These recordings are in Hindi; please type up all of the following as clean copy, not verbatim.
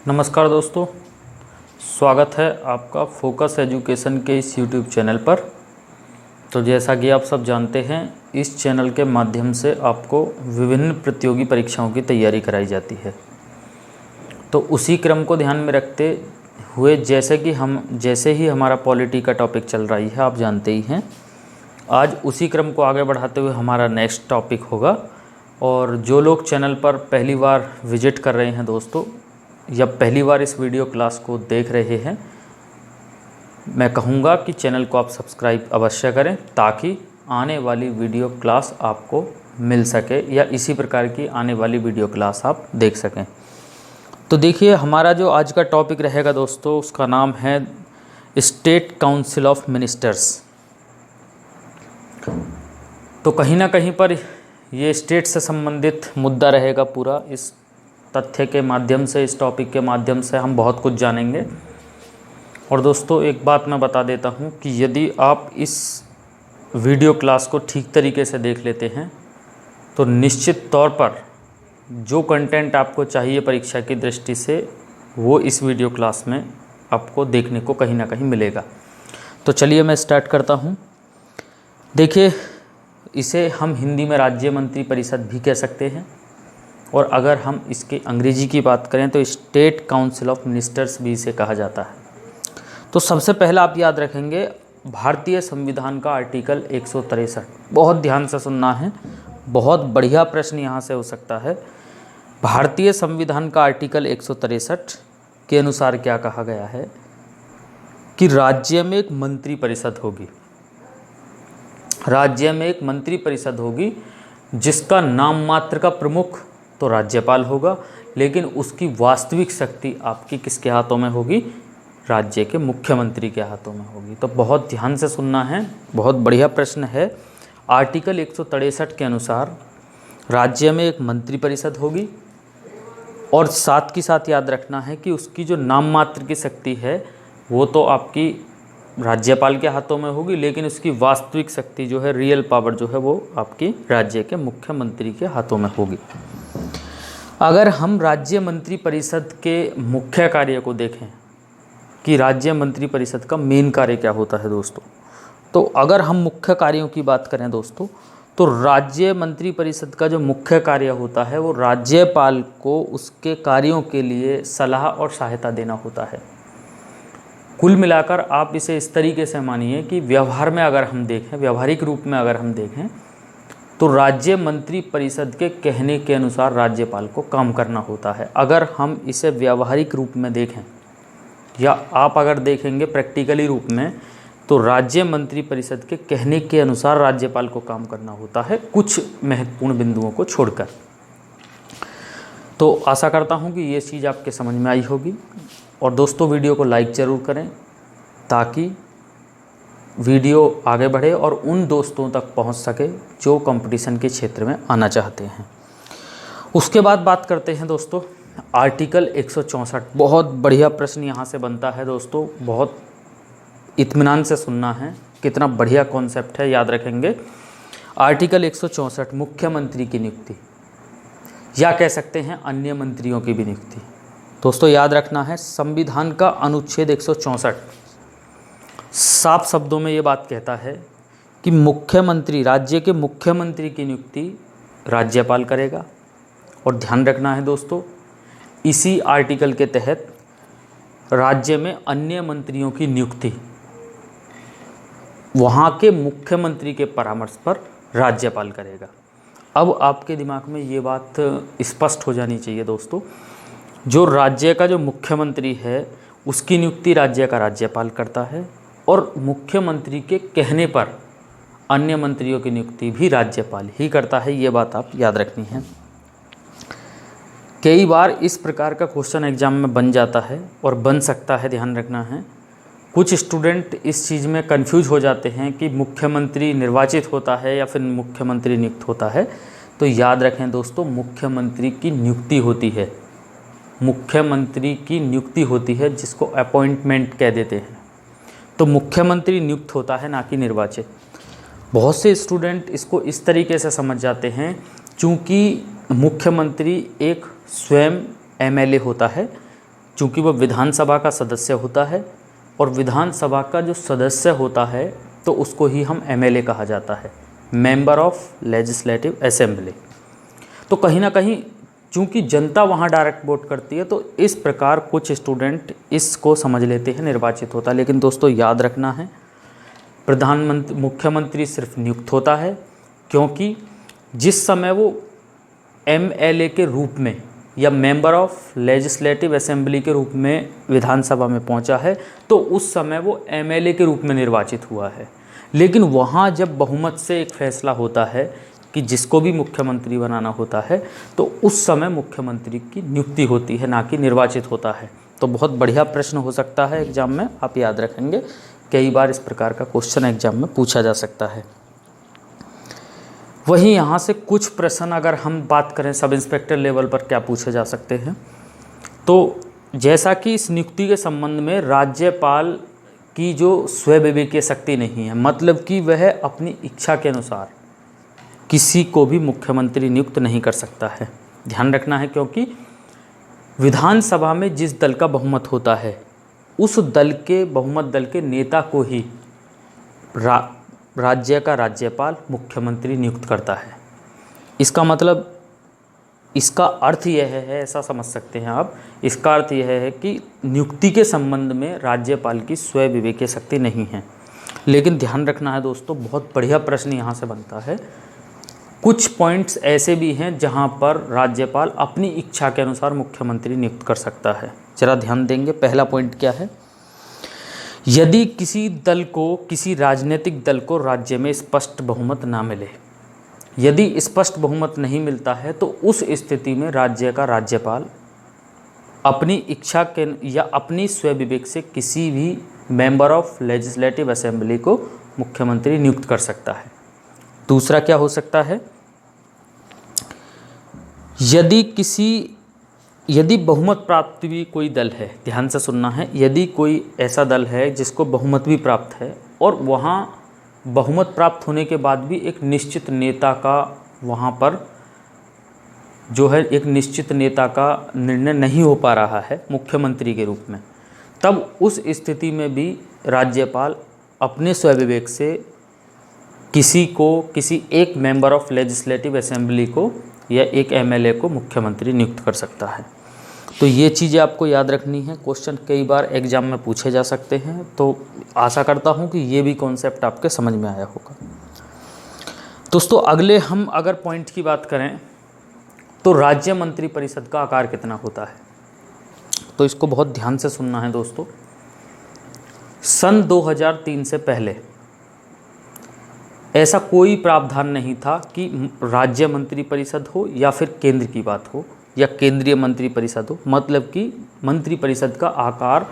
नमस्कार दोस्तों, स्वागत है आपका फोकस एजुकेशन के इस यूट्यूब चैनल पर। तो जैसा कि आप सब जानते हैं, इस चैनल के माध्यम से आपको विभिन्न प्रतियोगी परीक्षाओं की तैयारी कराई जाती है। तो उसी क्रम को ध्यान में रखते हुए जैसे ही हमारा पॉलिटी का टॉपिक चल रही है, आप जानते ही हैं, आज उसी क्रम को आगे बढ़ाते हुए हमारा नेक्स्ट टॉपिक होगा। और जो लोग चैनल पर पहली बार विजिट कर रहे हैं दोस्तों, या पहली बार इस वीडियो क्लास को देख रहे हैं, मैं कहूँगा कि चैनल को आप सब्सक्राइब अवश्य करें ताकि आने वाली वीडियो क्लास आपको मिल सके या इसी प्रकार की आने वाली वीडियो क्लास आप देख सकें। तो देखिए, हमारा जो आज का टॉपिक रहेगा दोस्तों, उसका नाम है स्टेट काउंसिल ऑफ मिनिस्टर्स। तो कहीं ना कहीं पर ये स्टेट से संबंधित मुद्दा रहेगा पूरा। इस तथ्य के माध्यम से, इस टॉपिक के माध्यम से हम बहुत कुछ जानेंगे। और दोस्तों, एक बात मैं बता देता हूँ कि यदि आप इस वीडियो क्लास को ठीक तरीके से देख लेते हैं तो निश्चित तौर पर जो कंटेंट आपको चाहिए परीक्षा की दृष्टि से, वो इस वीडियो क्लास में आपको देखने को कहीं ना कहीं मिलेगा। तो चलिए मैं स्टार्ट करता हूँ। देखिए, इसे हम हिंदी में राज्य मंत्री परिषद भी कह सकते हैं, और अगर हम इसके अंग्रेजी की बात करें तो स्टेट काउंसिल ऑफ मिनिस्टर्स भी इसे कहा जाता है। तो सबसे पहला आप याद रखेंगे भारतीय संविधान का आर्टिकल 163। बहुत ध्यान से सुनना है, बहुत बढ़िया प्रश्न यहाँ से हो सकता है। भारतीय संविधान का आर्टिकल 163 के अनुसार क्या कहा गया है कि राज्य में एक मंत्री परिषद होगी। राज्य में एक मंत्री परिषद होगी जिसका नाम मात्र का प्रमुख तो राज्यपाल होगा, लेकिन उसकी वास्तविक शक्ति आपकी किसके हाथों में होगी? राज्य के मुख्यमंत्री के हाथों में होगी। तो बहुत ध्यान से सुनना है, बहुत बढ़िया प्रश्न है। आर्टिकल 163 के अनुसार राज्य में एक मंत्री परिषद होगी, और साथ ही साथ याद रखना है कि उसकी जो नाम मात्र की शक्ति है वो तो आपकी राज्यपाल के हाथों में होगी, लेकिन उसकी वास्तविक शक्ति जो है, रियल पावर जो है, वो आपकी राज्य के मुख्यमंत्री के हाथों में होगी। अगर हम राज्य मंत्री परिषद के मुख्य कार्य को देखें कि राज्य मंत्री परिषद का मेन कार्य क्या होता है दोस्तों, तो अगर हम मुख्य कार्यों की बात करें दोस्तों, तो राज्य मंत्री परिषद का जो मुख्य कार्य होता है वो राज्यपाल को उसके कार्यों के लिए सलाह और सहायता देना होता है। कुल मिलाकर आप इसे इस तरीके से मानिए कि व्यवहार में अगर हम देखें, व्यावहारिक रूप में अगर हम देखें, तो राज्य मंत्री परिषद के कहने के अनुसार राज्यपाल को काम करना होता है। अगर हम इसे व्यावहारिक रूप में देखें, या आप अगर देखेंगे प्रैक्टिकली रूप में, तो राज्य मंत्री परिषद के कहने के अनुसार राज्यपाल को काम करना होता है, कुछ महत्वपूर्ण बिंदुओं को छोड़कर। तो आशा करता हूं कि ये चीज़ आपके समझ में आई होगी। और दोस्तों, वीडियो को लाइक ज़रूर करें ताकि वीडियो आगे बढ़े और उन दोस्तों तक पहुंच सके जो कंपटीशन के क्षेत्र में आना चाहते हैं। उसके बाद बात करते हैं दोस्तों आर्टिकल 164। बहुत बढ़िया प्रश्न यहाँ से बनता है दोस्तों, बहुत इत्मीनान से सुनना है, कितना बढ़िया कॉन्सेप्ट है, याद रखेंगे। आर्टिकल 164 मुख्यमंत्री की नियुक्ति, या कह सकते हैं अन्य मंत्रियों की भी नियुक्ति। दोस्तों याद रखना है, संविधान का अनुच्छेद 164 साफ शब्दों में ये बात कहता है कि मुख्यमंत्री, राज्य के मुख्यमंत्री की नियुक्ति राज्यपाल करेगा। और ध्यान रखना है दोस्तों, इसी आर्टिकल के तहत राज्य में अन्य मंत्रियों की नियुक्ति वहाँ के मुख्यमंत्री के परामर्श पर राज्यपाल करेगा। अब आपके दिमाग में ये बात स्पष्ट हो जानी चाहिए दोस्तों, जो राज्य का जो मुख्यमंत्री है उसकी नियुक्ति राज्य का राज्यपाल करता है, और मुख्यमंत्री के कहने पर अन्य मंत्रियों की नियुक्ति भी राज्यपाल ही करता है। ये बात आप याद रखनी है। कई बार इस प्रकार का क्वेश्चन एग्जाम में बन जाता है और बन सकता है, ध्यान रखना है। कुछ स्टूडेंट इस चीज़ में कंफ्यूज हो जाते हैं कि मुख्यमंत्री निर्वाचित होता है या फिर मुख्यमंत्री नियुक्त होता है। तो याद रखें दोस्तों, मुख्यमंत्री की नियुक्ति होती है, मुख्यमंत्री की नियुक्ति होती है, जिसको अपॉइंटमेंट कह देते हैं। तो मुख्यमंत्री नियुक्त होता है, ना कि निर्वाचित। बहुत से स्टूडेंट इसको इस तरीके से समझ जाते हैं, चूँकि मुख्यमंत्री एक स्वयं एमएलए होता है, चूँकि वह विधानसभा का सदस्य होता है, और विधानसभा का जो सदस्य होता है तो उसको ही हम एमएलए कहा जाता है, मेंबर ऑफ लेजिस्लेटिव असेंबली। तो कहीं ना कहीं चूँकि जनता वहाँ डायरेक्ट वोट करती है, तो इस प्रकार कुछ स्टूडेंट इसको समझ लेते हैं निर्वाचित होता है। लेकिन दोस्तों याद रखना है, प्रधानमंत्री मुख्यमंत्री सिर्फ नियुक्त होता है, क्योंकि जिस समय वो एमएलए के रूप में या मेंबर ऑफ लेजिस्लेटिव असेंबली के रूप में विधानसभा में पहुंचा है, तो उस समय वो एमएलए के रूप में निर्वाचित हुआ है। लेकिन वहाँ जब बहुमत से एक फैसला होता है कि जिसको भी मुख्यमंत्री बनाना होता है, तो उस समय मुख्यमंत्री की नियुक्ति होती है, ना कि निर्वाचित होता है। तो बहुत बढ़िया प्रश्न हो सकता है एग्जाम में, आप याद रखेंगे। कई बार इस प्रकार का क्वेश्चन एग्जाम में पूछा जा सकता है। वहीं यहाँ से कुछ प्रश्न अगर हम बात करें सब इंस्पेक्टर लेवल पर क्या पूछे जा सकते हैं, तो जैसा कि इस नियुक्ति के संबंध में राज्यपाल की जो स्वविवेकीय शक्ति नहीं है, मतलब कि वह अपनी इच्छा के अनुसार किसी को भी मुख्यमंत्री नियुक्त नहीं कर सकता है। ध्यान रखना है, क्योंकि विधानसभा में जिस दल का बहुमत होता है, उस दल के बहुमत दल के नेता को ही राज्य का राज्यपाल मुख्यमंत्री नियुक्त करता है। इसका मतलब, इसका अर्थ यह है, ऐसा समझ सकते हैं आप, इसका अर्थ यह है कि नियुक्ति के संबंध में राज्यपाल की स्वविवेकीय शक्ति नहीं है। लेकिन ध्यान रखना है दोस्तों, बहुत बढ़िया प्रश्न यहाँ से बनता है। कुछ पॉइंट्स ऐसे भी हैं जहाँ पर राज्यपाल अपनी इच्छा के अनुसार मुख्यमंत्री नियुक्त कर सकता है। जरा ध्यान देंगे, पहला पॉइंट क्या है। यदि किसी दल को, किसी राजनीतिक दल को राज्य में स्पष्ट बहुमत ना मिले, यदि स्पष्ट बहुमत नहीं मिलता है, तो उस स्थिति में राज्य का राज्यपाल अपनी इच्छा के या अपनी स्वविवेक से किसी भी मेंबर ऑफ लेजिस्लेटिव असेंबली को मुख्यमंत्री नियुक्त कर सकता है। दूसरा क्या हो सकता है, यदि बहुमत प्राप्त भी कोई दल है, ध्यान से सुनना है, यदि कोई ऐसा दल है जिसको बहुमत भी प्राप्त है और वहाँ बहुमत प्राप्त होने के बाद भी एक निश्चित नेता का वहाँ पर जो है एक निश्चित नेता का निर्णय नहीं हो पा रहा है मुख्यमंत्री के रूप में, तब उस स्थिति में भी राज्यपाल अपने स्वविवेक से किसी एक मेंबर ऑफ लेजिस्लेटिव असेंबली को या एक एमएलए को मुख्यमंत्री नियुक्त कर सकता है। तो ये चीज़ें आपको याद रखनी है। क्वेश्चन कई बार एग्जाम में पूछे जा सकते हैं, तो आशा करता हूँ कि ये भी कॉन्सेप्ट आपके समझ में आया होगा। दोस्तों अगले हम अगर पॉइंट की बात करें, तो राज्य मंत्री परिषद का आकार कितना होता है, तो इसको बहुत ध्यान से सुनना है दोस्तों। सन 2003 से पहले ऐसा कोई प्रावधान नहीं था कि राज्य मंत्री परिषद हो या फिर केंद्र की बात हो या केंद्रीय मंत्री परिषद हो, मतलब कि मंत्री परिषद का आकार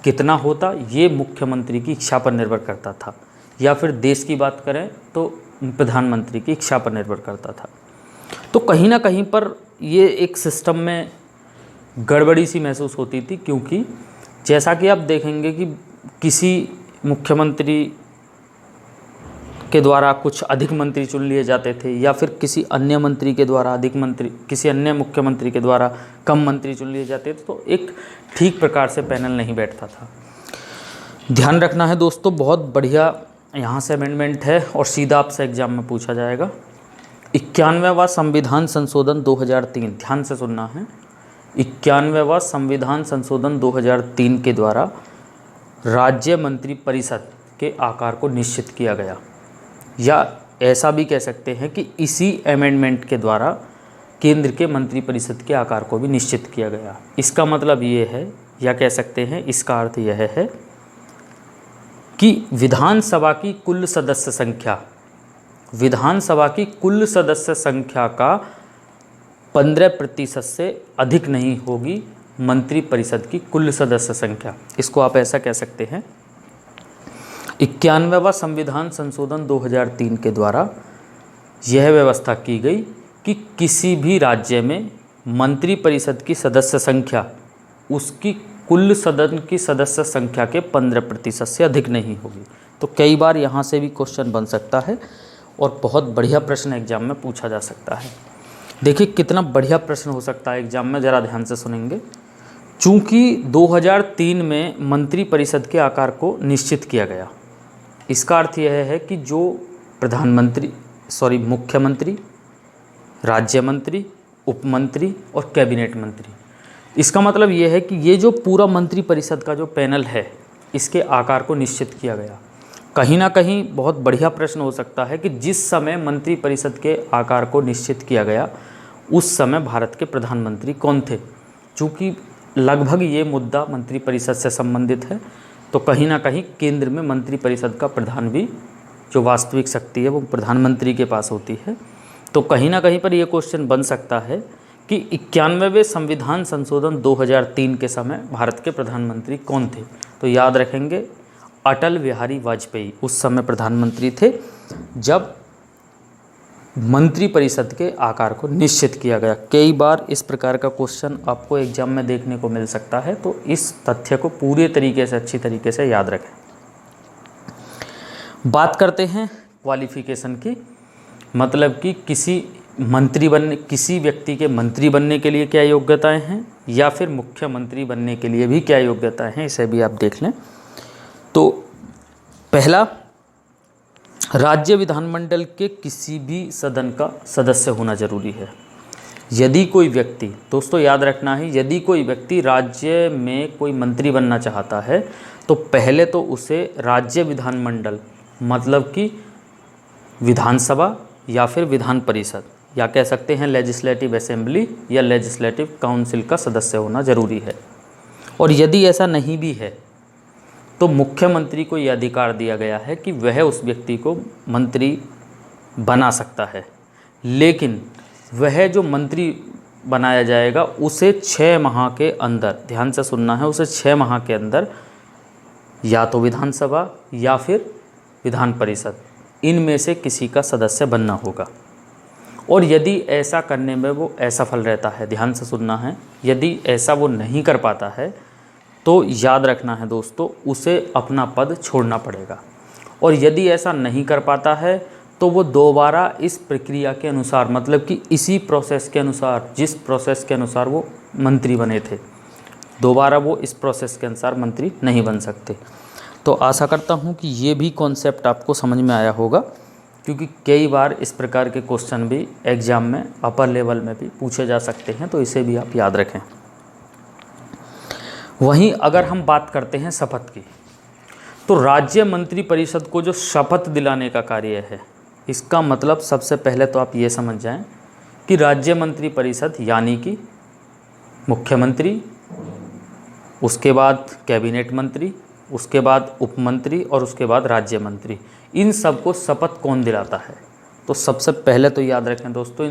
कितना होता ये मुख्यमंत्री की इच्छा पर निर्भर करता था, या फिर देश की बात करें तो प्रधानमंत्री की इच्छा पर निर्भर करता था। तो कहीं ना कहीं पर ये एक सिस्टम में गड़बड़ी सी महसूस होती थी, क्योंकि जैसा कि आप देखेंगे कि किसी मुख्यमंत्री के द्वारा कुछ अधिक मंत्री चुन लिए जाते थे, या फिर किसी अन्य मंत्री के द्वारा अधिक मंत्री, किसी अन्य मुख्यमंत्री के द्वारा कम मंत्री चुन लिए जाते थे, तो एक ठीक प्रकार से पैनल नहीं बैठता था। ध्यान रखना है दोस्तों, बहुत बढ़िया यहाँ से अमेंडमेंट है और सीधा आपसे एग्जाम में पूछा जाएगा। 91वां संविधान संशोधन 2003, ध्यान से सुनना है, 91वां संविधान संशोधन 2003 के द्वारा राज्य मंत्री परिषद के आकार को निश्चित किया गया, या ऐसा भी कह सकते हैं कि इसी अमेंडमेंट के द्वारा केंद्र के मंत्री परिषद के आकार को भी निश्चित किया गया। इसका मतलब ये है, या कह सकते हैं इसका अर्थ यह है कि विधानसभा की कुल सदस्य संख्या का 15% से अधिक नहीं होगी मंत्री परिषद की कुल सदस्य संख्या। इसको आप ऐसा कह सकते हैं, 91वां संविधान संशोधन 2003 के द्वारा यह व्यवस्था की गई कि किसी भी राज्य में मंत्री परिषद की सदस्य संख्या उसकी कुल सदन की सदस्य संख्या के 15% से अधिक नहीं होगी। तो कई बार यहाँ से भी क्वेश्चन बन सकता है और बहुत बढ़िया प्रश्न एग्जाम में पूछा जा सकता है। देखिए कितना बढ़िया प्रश्न हो सकता है एग्जाम में, ज़रा ध्यान से सुनेंगे। चूँकि 2003 में मंत्री परिषद के आकार को निश्चित किया गया, इसका अर्थ यह है कि जो मुख्यमंत्री, राज्य मंत्री, उपमंत्री और कैबिनेट मंत्री, इसका मतलब ये है कि ये जो पूरा मंत्री परिषद का जो पैनल है, इसके आकार को निश्चित किया गया। कहीं ना कहीं बहुत बढ़िया प्रश्न हो सकता है कि जिस समय मंत्री परिषद के आकार को निश्चित किया गया उस समय भारत के प्रधानमंत्री कौन थे। चूँकि लगभग ये मुद्दा मंत्री परिषद से संबंधित है, तो कहीं ना कहीं केंद्र में मंत्री परिषद का प्रधान भी जो वास्तविक शक्ति है वो प्रधानमंत्री के पास होती है। तो कहीं ना कहीं पर ये क्वेश्चन बन सकता है कि 91वें संविधान संशोधन 2003 के समय भारत के प्रधानमंत्री कौन थे। तो याद रखेंगे, अटल बिहारी वाजपेयी उस समय प्रधानमंत्री थे जब मंत्री परिषद के आकार को निश्चित किया गया। कई बार इस प्रकार का क्वेश्चन आपको एग्जाम में देखने को मिल सकता है, तो इस तथ्य को पूरे तरीके से, अच्छी तरीके से याद रखें। बात करते हैं क्वालिफिकेशन की, मतलब कि किसी व्यक्ति के मंत्री बनने के लिए क्या योग्यताएं हैं या फिर मुख्यमंत्री बनने के लिए भी क्या योग्यताएं हैं, इसे भी आप देख लें। तो पहला, राज्य विधानमंडल के किसी भी सदन का सदस्य होना जरूरी है। यदि कोई व्यक्ति, दोस्तों याद रखना है, यदि कोई व्यक्ति राज्य में कोई मंत्री बनना चाहता है तो पहले तो उसे राज्य विधानमंडल, मतलब कि विधानसभा या फिर विधान परिषद, या कह सकते हैं लेजिस्लेटिव असेंबली या लेजिस्लेटिव काउंसिल का सदस्य होना जरूरी है। और यदि ऐसा नहीं भी है तो मुख्यमंत्री को यह अधिकार दिया गया है कि वह उस व्यक्ति को मंत्री बना सकता है, लेकिन वह जो मंत्री बनाया जाएगा उसे 6 माह के अंदर, ध्यान से सुनना है, उसे 6 माह के अंदर या तो विधानसभा या फिर विधान परिषद, इनमें से किसी का सदस्य बनना होगा। और यदि ऐसा करने में वो असफल रहता है, ध्यान से सुनना है, यदि ऐसा वो नहीं कर पाता है तो याद रखना है दोस्तों, उसे अपना पद छोड़ना पड़ेगा। और यदि ऐसा नहीं कर पाता है तो वो दोबारा इस प्रक्रिया के अनुसार, मतलब कि इसी प्रोसेस के अनुसार, जिस प्रोसेस के अनुसार वो मंत्री बने थे, दोबारा वो इस प्रोसेस के अनुसार मंत्री नहीं बन सकते। तो आशा करता हूँ कि ये भी कॉन्सेप्ट आपको समझ में आया होगा, क्योंकि कई बार इस प्रकार के क्वेश्चन भी एग्ज़ाम में अपर लेवल में भी पूछे जा सकते हैं, तो इसे भी आप याद रखें। वहीं अगर हम बात करते हैं शपथ की, तो राज्य मंत्री परिषद को जो शपथ दिलाने का कार्य है, इसका मतलब सबसे पहले तो आप ये समझ जाएं कि राज्य मंत्री परिषद यानी कि मुख्यमंत्री, उसके बाद कैबिनेट मंत्री, उसके बाद उपमंत्री और उसके बाद राज्य मंत्री, इन सबको शपथ कौन दिलाता है। तो सबसे पहले तो याद रखें दोस्तों,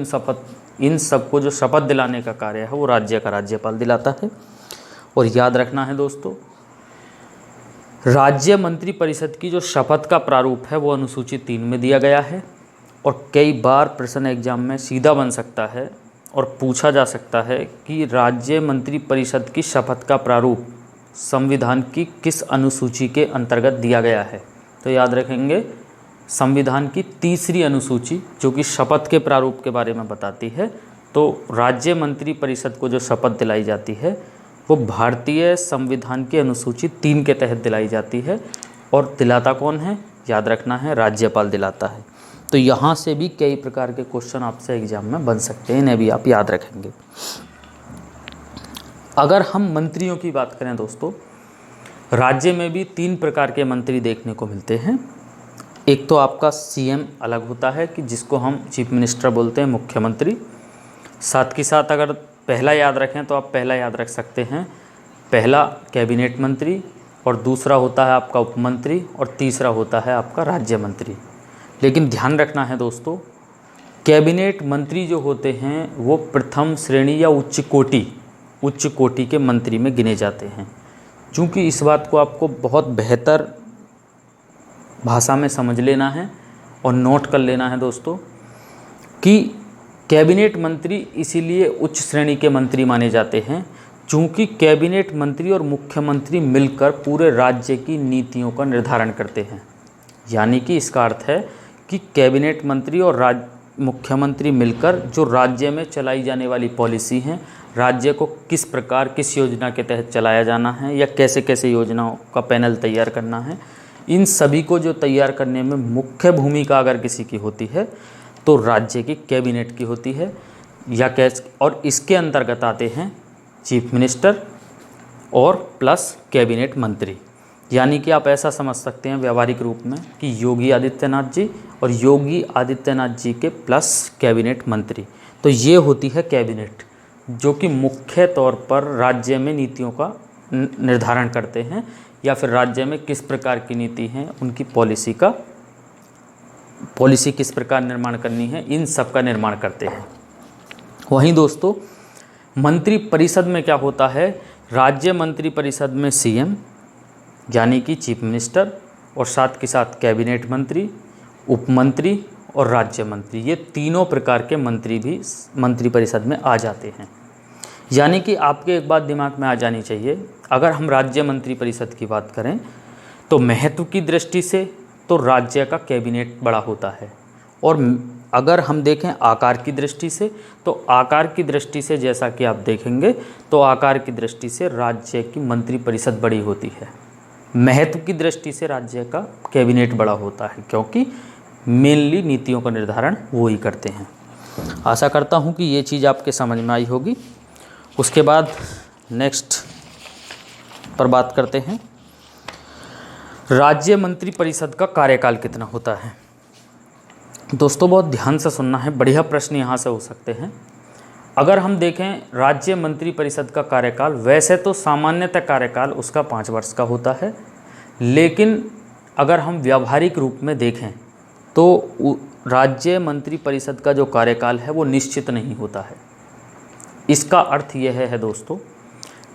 इन सबको जो शपथ दिलाने का कार्य है वो राज्य का राज्यपाल दिलाता है। और याद रखना है दोस्तों, राज्य मंत्री परिषद की जो शपथ का प्रारूप है वो अनुसूची 3 में दिया गया है। और कई बार प्रश्न एग्जाम में सीधा बन सकता है और पूछा जा सकता है कि राज्य मंत्री परिषद की शपथ का प्रारूप संविधान की किस अनुसूची के अंतर्गत दिया गया है। तो याद रखेंगे, संविधान की 3री अनुसूची जो कि शपथ के प्रारूप के बारे में बताती है। तो राज्य मंत्री परिषद को जो शपथ दिलाई जाती है वो भारतीय संविधान की अनुसूची 3 के तहत दिलाई जाती है। और दिलाता कौन है, याद रखना है, राज्यपाल दिलाता है। तो यहाँ से भी कई प्रकार के क्वेश्चन आपसे एग्जाम में बन सकते हैं, इन्हें भी आप याद रखेंगे। अगर हम मंत्रियों की बात करें दोस्तों, राज्य में भी 3 प्रकार के मंत्री देखने को मिलते हैं। एक तो आपका सीएम अलग होता है कि जिसको हम चीफ मिनिस्टर बोलते हैं, मुख्यमंत्री। साथ के साथ अगर पहला याद रखें तो आप पहला याद रख सकते हैं, पहला कैबिनेट मंत्री, और दूसरा होता है आपका उपमंत्री, और तीसरा होता है आपका राज्य मंत्री। लेकिन ध्यान रखना है दोस्तों, कैबिनेट मंत्री जो होते हैं वो प्रथम श्रेणी या उच्च कोटि के मंत्री में गिने जाते हैं। चूँकि इस बात को आपको बहुत बेहतर भाषा में समझ लेना है और नोट कर लेना है दोस्तों कि कैबिनेट मंत्री इसीलिए उच्च श्रेणी के मंत्री माने जाते हैं चूँकि कैबिनेट मंत्री और मुख्यमंत्री मिलकर पूरे राज्य की नीतियों का निर्धारण करते हैं। यानी कि इसका अर्थ है कि कैबिनेट मंत्री और मुख्यमंत्री मिलकर जो राज्य में चलाई जाने वाली पॉलिसी हैं, राज्य को किस प्रकार किस योजना के तहत चलाया जाना है या कैसे कैसे योजनाओं का पैनल तैयार करना है, इन सभी को जो तैयार करने में मुख्य भूमिका अगर किसी की होती है तो राज्य की कैबिनेट की होती है या कैसे, और इसके अंतर्गत आते हैं चीफ मिनिस्टर और प्लस कैबिनेट मंत्री। यानी कि आप ऐसा समझ सकते हैं व्यवहारिक रूप में कि योगी आदित्यनाथ जी और योगी आदित्यनाथ जी के प्लस कैबिनेट मंत्री, तो ये होती है कैबिनेट, जो कि मुख्य तौर पर राज्य में नीतियों का निर्धारण करते हैं या फिर राज्य में किस प्रकार की नीति हैं, उनकी पॉलिसी किस प्रकार निर्माण करनी है, इन सब का निर्माण करते हैं। वहीं दोस्तों मंत्री परिषद में क्या होता है, राज्य मंत्री परिषद में सीएम यानी कि चीफ मिनिस्टर और साथ के साथ कैबिनेट मंत्री, उप मंत्री और राज्य मंत्री, ये तीनों प्रकार के मंत्री भी मंत्री परिषद में आ जाते हैं। यानी कि आपके एक बात दिमाग में आ जानी चाहिए, अगर हम राज्य मंत्री परिषद की बात करें तो महत्व की दृष्टि से तो राज्य का कैबिनेट बड़ा होता है, और अगर हम देखें आकार की दृष्टि से तो आकार की दृष्टि से जैसा कि आप देखेंगे तो आकार की दृष्टि से राज्य की मंत्री परिषद बड़ी होती है। महत्व की दृष्टि से राज्य का कैबिनेट बड़ा होता है, क्योंकि मेनली नीतियों का निर्धारण वो ही करते हैं। आशा करता हूँ कि ये चीज़ आपके समझ में आई होगी। उसके बाद नेक्स्ट पर बात करते हैं, राज्य मंत्री परिषद का कार्यकाल कितना होता है। दोस्तों बहुत ध्यान से सुनना है, बढ़िया प्रश्न यहाँ से हो सकते हैं। अगर हम देखें राज्य मंत्री परिषद का कार्यकाल, वैसे तो सामान्यतः कार्यकाल उसका 5 वर्ष का होता है, लेकिन अगर हम व्यावहारिक रूप में देखें तो राज्य मंत्री परिषद का जो कार्यकाल है वो निश्चित नहीं होता है। इसका अर्थ यह है दोस्तों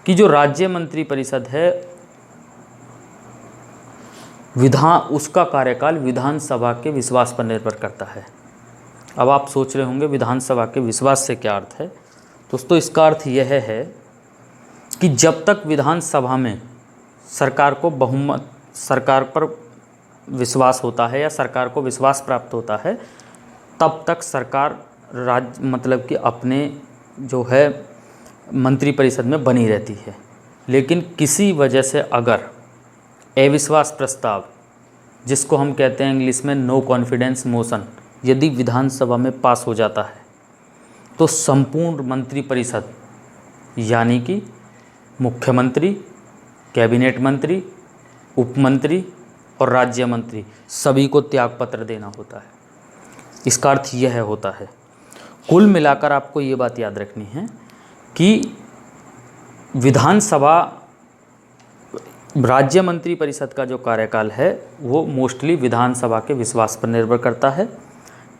कि जो राज्य मंत्री परिषद है उसका कार्यकाल विधानसभा के विश्वास पर निर्भर करता है। अब आप सोच रहे होंगे विधानसभा के विश्वास से क्या अर्थ है। दोस्तों इसका अर्थ यह है कि जब तक विधानसभा में सरकार पर विश्वास होता है या सरकार को विश्वास प्राप्त होता है, तब तक सरकार मतलब कि अपने जो है मंत्री परिषद में बनी रहती है। लेकिन किसी वजह से अगर अविश्वास प्रस्ताव, जिसको हम कहते हैं इंग्लिश में नो कॉन्फिडेंस मोशन, यदि विधानसभा में पास हो जाता है तो संपूर्ण मंत्री परिषद यानी कि मुख्यमंत्री, कैबिनेट मंत्री, उप मंत्री और राज्य मंत्री सभी को त्यागपत्र देना होता है। इसका अर्थ यह होता है, कुल मिलाकर आपको ये बात याद रखनी है कि विधानसभा राज्य मंत्री परिषद का जो कार्यकाल है वो मोस्टली विधानसभा के विश्वास पर निर्भर करता है।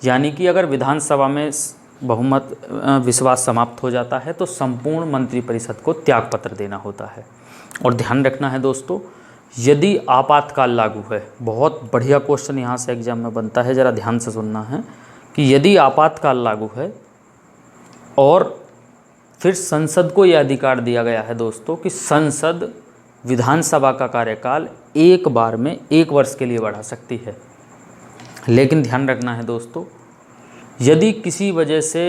यानी कि अगर विधानसभा में विश्वास समाप्त हो जाता है तो संपूर्ण मंत्री परिषद को त्यागपत्र देना होता है। और ध्यान रखना है दोस्तों, यदि आपातकाल लागू है, बहुत बढ़िया क्वेश्चन यहाँ से एग्जाम में बनता है, ज़रा ध्यान से सुनना है कि यदि आपातकाल लागू है और फिर संसद को यह अधिकार दिया गया है दोस्तों कि संसद विधानसभा का कार्यकाल एक बार में 1 वर्ष के लिए बढ़ा सकती है। लेकिन ध्यान रखना है दोस्तों, यदि किसी वजह से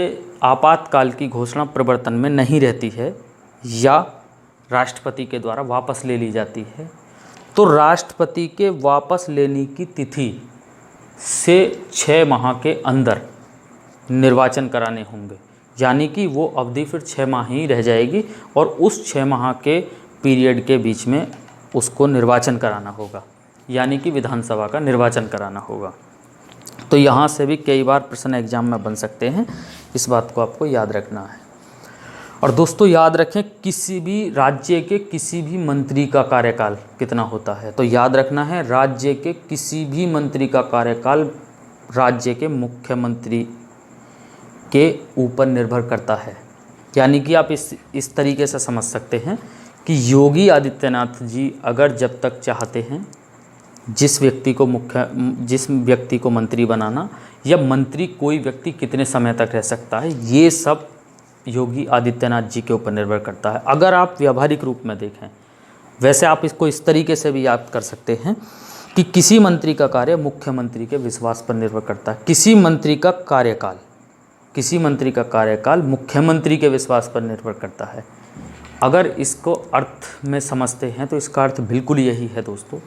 आपातकाल की घोषणा प्रवर्तन में नहीं रहती है या राष्ट्रपति के द्वारा वापस ले ली जाती है तो राष्ट्रपति के वापस लेने की तिथि से 6 माह के अंदर निर्वाचन कराने होंगे। यानी कि वो अवधि फिर 6 माह ही रह जाएगी और उस 6 माह के पीरियड के बीच में उसको निर्वाचन कराना होगा, यानी कि विधानसभा का निर्वाचन कराना होगा। तो यहाँ से भी कई बार प्रश्न एग्जाम में बन सकते हैं, इस बात को आपको याद रखना है। और दोस्तों याद रखें, किसी भी राज्य के किसी भी मंत्री का कार्यकाल कितना होता है, तो याद रखना है राज्य के किसी भी मंत्री का कार्यकाल राज्य के मुख्यमंत्री के ऊपर निर्भर करता है। यानी कि आप इस तरीके से समझ सकते हैं कि योगी आदित्यनाथ जी अगर जब तक चाहते हैं जिस व्यक्ति को मंत्री बनाना या मंत्री कोई व्यक्ति कितने समय तक रह सकता है, ये सब योगी आदित्यनाथ जी के ऊपर निर्भर करता है। अगर आप व्यावहारिक रूप में देखें, वैसे आप इसको इस तरीके से भी याद कर सकते हैं कि किसी मंत्री का कार्य मुख्यमंत्री के विश्वास पर निर्भर करता है। किसी मंत्री का कार्यकाल किसी मंत्री का कार्यकाल मुख्यमंत्री के विश्वास पर निर्भर करता है। अगर इसको अर्थ में समझते हैं तो इसका अर्थ बिल्कुल यही है दोस्तों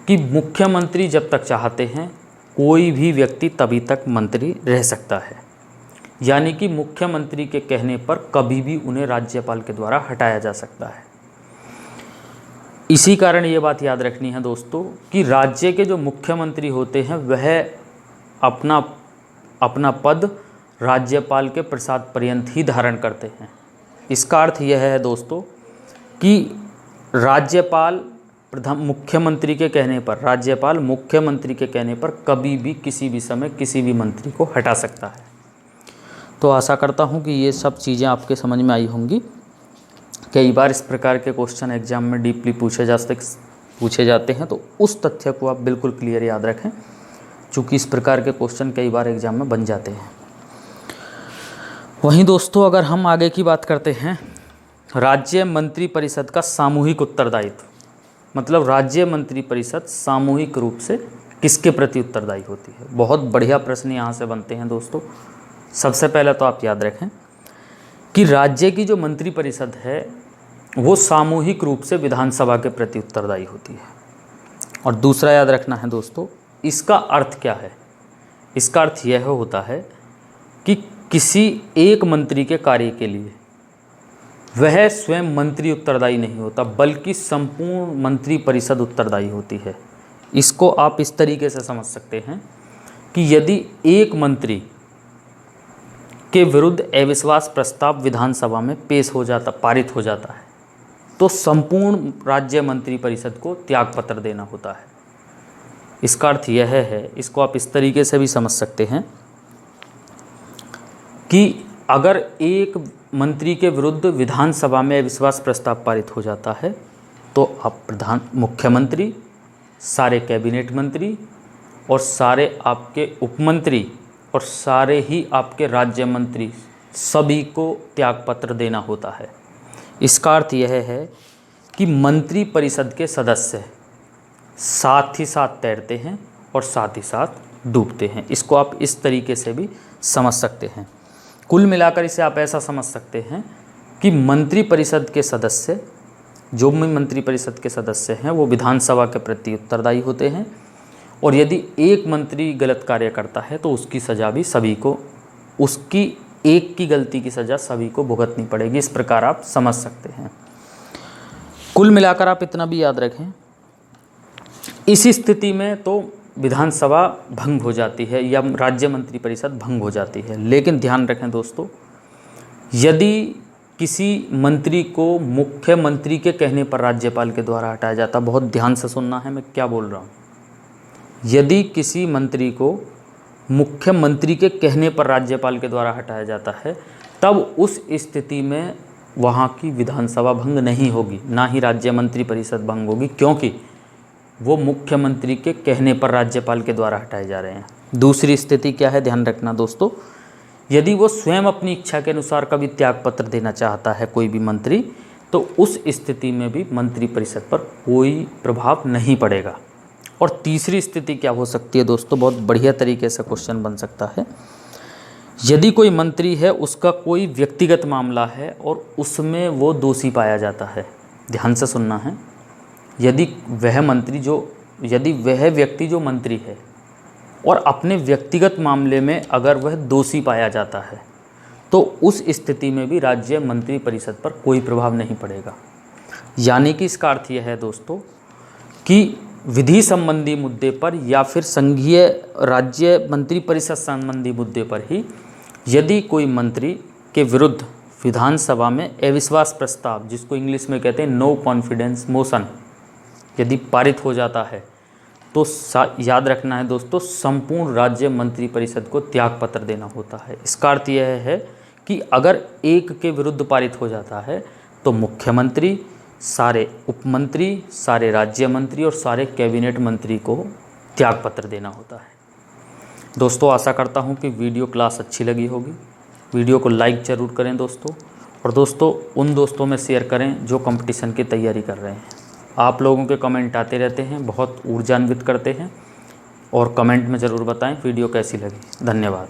कि मुख्यमंत्री जब तक चाहते हैं कोई भी व्यक्ति तभी तक मंत्री रह सकता है, यानी कि मुख्यमंत्री के कहने पर कभी भी उन्हें राज्यपाल के द्वारा हटाया जा सकता है। इसी कारण ये बात याद रखनी है दोस्तों कि राज्य के जो मुख्यमंत्री होते हैं वह अपना पद राज्यपाल के प्रसाद पर्यंत ही धारण करते हैं। इसका अर्थ यह है दोस्तों कि राज्यपाल मुख्यमंत्री के कहने पर कभी भी किसी भी समय किसी भी मंत्री को हटा सकता है। तो आशा करता हूँ कि ये सब चीज़ें आपके समझ में आई होंगी। कई बार इस प्रकार के क्वेश्चन एग्जाम में डीपली पूछे जाते हैं, तो उस तथ्य को आप बिल्कुल क्लियर याद रखें, चूँकि इस प्रकार के क्वेश्चन कई बार एग्जाम में बन जाते हैं। वहीं दोस्तों अगर हम आगे की बात करते हैं, राज्य मंत्रिपरिषद का सामूहिक उत्तरदायित्व, मतलब राज्य मंत्रिपरिषद सामूहिक रूप से किसके प्रति उत्तरदायी होती है। बहुत बढ़िया प्रश्न यहाँ से बनते हैं दोस्तों। सबसे पहले तो आप याद रखें कि राज्य की जो मंत्रिपरिषद है वो सामूहिक रूप से विधानसभा के प्रति उत्तरदायी होती है। और दूसरा याद रखना है दोस्तों, इसका अर्थ क्या है। इसका अर्थ यह होता है कि किसी एक मंत्री के कार्य के लिए वह स्वयं मंत्री उत्तरदायी नहीं होता, बल्कि संपूर्ण मंत्रिपरिषद उत्तरदायी होती है। इसको आप इस तरीके से समझ सकते हैं कि यदि एक मंत्री के विरुद्ध अविश्वास प्रस्ताव विधानसभा में पारित हो जाता है, तो संपूर्ण राज्य मंत्रिपरिषद को त्यागपत्र देना होता है। इसका अर्थ यह है, इसको आप इस तरीके से भी समझ सकते हैं कि अगर एक मंत्री के विरुद्ध विधानसभा में अविश्वास प्रस्ताव पारित हो जाता है, तो आप मुख्यमंत्री, सारे कैबिनेट मंत्री और सारे आपके उपमंत्री और सारे ही आपके राज्य मंत्री सभी को त्यागपत्र देना होता है। इसका अर्थ यह है कि मंत्रिपरिषद के सदस्य साथ ही साथ तैरते हैं और साथ ही साथ डूबते हैं। इसको आप इस तरीके से भी समझ सकते हैं। कुल मिलाकर इसे आप ऐसा समझ सकते हैं कि मंत्रिपरिषद के सदस्य, जो भी मंत्रिपरिषद के सदस्य हैं, वो विधानसभा के प्रति उत्तरदायी होते हैं, और यदि एक मंत्री गलत कार्य करता है तो उसकी सज़ा भी सभी को, उसकी एक की गलती की सज़ा सभी को भुगतनी पड़ेगी। इस प्रकार आप समझ सकते हैं। कुल मिलाकर आप इतना भी याद रखें, इस स्थिति में तो विधानसभा भंग हो जाती है या राज्य मंत्रिपरिषद भंग हो जाती है। लेकिन ध्यान रखें दोस्तों, यदि किसी मंत्री को मुख्यमंत्री के कहने पर राज्यपाल के द्वारा हटाया जाता, बहुत ध्यान से सुनना है मैं क्या बोल रहा हूँ, यदि किसी मंत्री को मुख्यमंत्री के कहने पर राज्यपाल के द्वारा हटाया जाता है, तब उस स्थिति में वहाँ की विधानसभा भंग नहीं होगी, ना ही राज्य मंत्रिपरिषद भंग होगी, क्योंकि वो मुख्यमंत्री के कहने पर राज्यपाल के द्वारा हटाए जा रहे हैं। दूसरी स्थिति क्या है, ध्यान रखना दोस्तों, यदि वो स्वयं अपनी इच्छा के अनुसार कभी त्यागपत्र देना चाहता है कोई भी मंत्री, तो उस स्थिति में भी मंत्रिपरिषद पर कोई प्रभाव नहीं पड़ेगा। और तीसरी स्थिति क्या हो सकती है दोस्तों, बहुत बढ़िया तरीके से क्वेश्चन बन सकता है। यदि कोई मंत्री है, उसका कोई व्यक्तिगत मामला है और उसमें वो दोषी पाया जाता है, ध्यान से सुनना है, यदि वह व्यक्ति जो मंत्री है और अपने व्यक्तिगत मामले में अगर वह दोषी पाया जाता है, तो उस स्थिति में भी राज्य मंत्रिपरिषद पर कोई प्रभाव नहीं पड़ेगा। यानी कि इसका अर्थ यह है दोस्तों कि विधि संबंधी मुद्दे पर या फिर संघीय राज्य मंत्रिपरिषद संबंधी मुद्दे पर ही यदि कोई मंत्री के विरुद्ध विधानसभा में अविश्वास प्रस्ताव, जिसको इंग्लिश में कहते हैं नो कॉन्फिडेंस मोशन, यदि पारित हो जाता है, तो याद रखना है दोस्तों, संपूर्ण राज्य मंत्रिपरिषद को त्यागपत्र देना होता है। इसका अर्थ यह है कि अगर एक के विरुद्ध पारित हो जाता है तो मुख्यमंत्री, सारे उपमंत्री, सारे राज्य मंत्री और सारे कैबिनेट मंत्री को त्यागपत्र देना होता है। दोस्तों आशा करता हूँ कि वीडियो क्लास अच्छी लगी होगी। वीडियो को लाइक ज़रूर करें दोस्तों, और दोस्तों उन दोस्तों में शेयर करें जो कंपटीशन की तैयारी कर रहे हैं। आप लोगों के कमेंट आते रहते हैं, बहुत ऊर्जान्वित करते हैं, और कमेंट में ज़रूर बताएं वीडियो कैसी लगी। धन्यवाद।